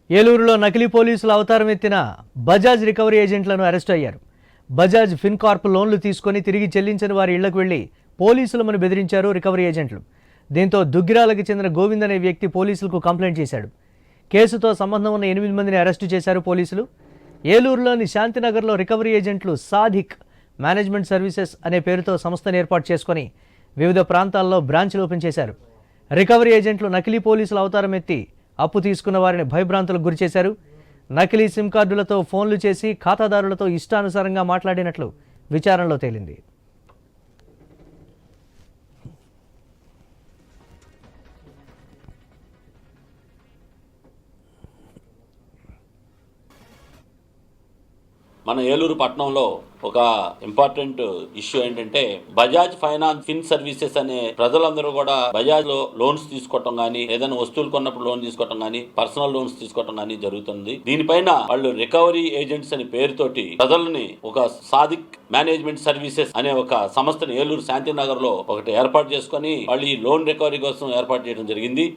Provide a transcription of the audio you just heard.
ఏలూరులో నకిలీ పోలీసుల అవతారం ఎత్తిన బజాజ్ రికవరీ ఏజెంట్లను అరెస్ట్ అయ్యారు. బజాజ్ ఫిన్కార్ప్ లోన్లు తీసుకొని తిరిగి చెల్లించని వారి ఇళ్లకు వెళ్లి పోలీసులను బెదిరించారు రికవరీ ఏజెంట్లు. దీంతో దుగ్గిరాలకు చెందిన గోవింద్ అనే వ్యక్తి పోలీసులకు కంప్లైంట్ చేశాడు. కేసుతో సంబంధం ఉన్న 8 మందిని అరెస్టు చేశారు పోలీసులు. ఏలూరులోని శాంతినగర్లో రికవరీ ఏజెంట్లు సాధిక్ మేనేజ్మెంట్ సర్వీసెస్ అనే పేరుతో సంస్థను ఏర్పాటు చేసుకుని వివిధ ప్రాంతాల్లో బ్రాంచ్లు ఓపెన్ చేశారు. రికవరీ ఏజెంట్లు నకిలీ పోలీసుల అవతారం ఎత్తి అప్పు తీసుకున్న వారిని భయభ్రాంతులకు గురిచేశారు. నకిలీ సిమ్ కార్డులతో ఫోన్లు చేసి ఖాతాదారులతో ఇష్టానుసారంగా మాట్లాడినట్లు విచారణలో తేలింది. మన ఏలూరు పట్టణంలో ఒక ఇంపార్టెంట్ ఇష్యూ ఏంటంటే బజాజ్ ఫైనాన్స్ ఫిన్ సర్వీసెస్ అనే ప్రజలందరూ కూడా బజాజ్ లో లోన్స్ తీసుకోవటం గానీ, ఏదైనా వస్తువులు కొన్నప్పుడు లోన్ తీసుకోవటం గానీ, పర్సనల్ లోన్స్ తీసుకోవటం గానీ జరుగుతుంది. దీనిపైన వాళ్ళు రికవరీ ఏజెంట్స్ అనే పేరుతోటి ప్రజల్ని ఒక సాదిక్ మేనేజ్మెంట్ సర్వీసెస్ అనే ఒక సంస్థను ఏలూరు శాంతినగర్ లో ఒకటి ఏర్పాటు చేసుకుని వాళ్ళు ఈ లోన్ రికవరీ కోసం ఏర్పాటు చేయడం జరిగింది.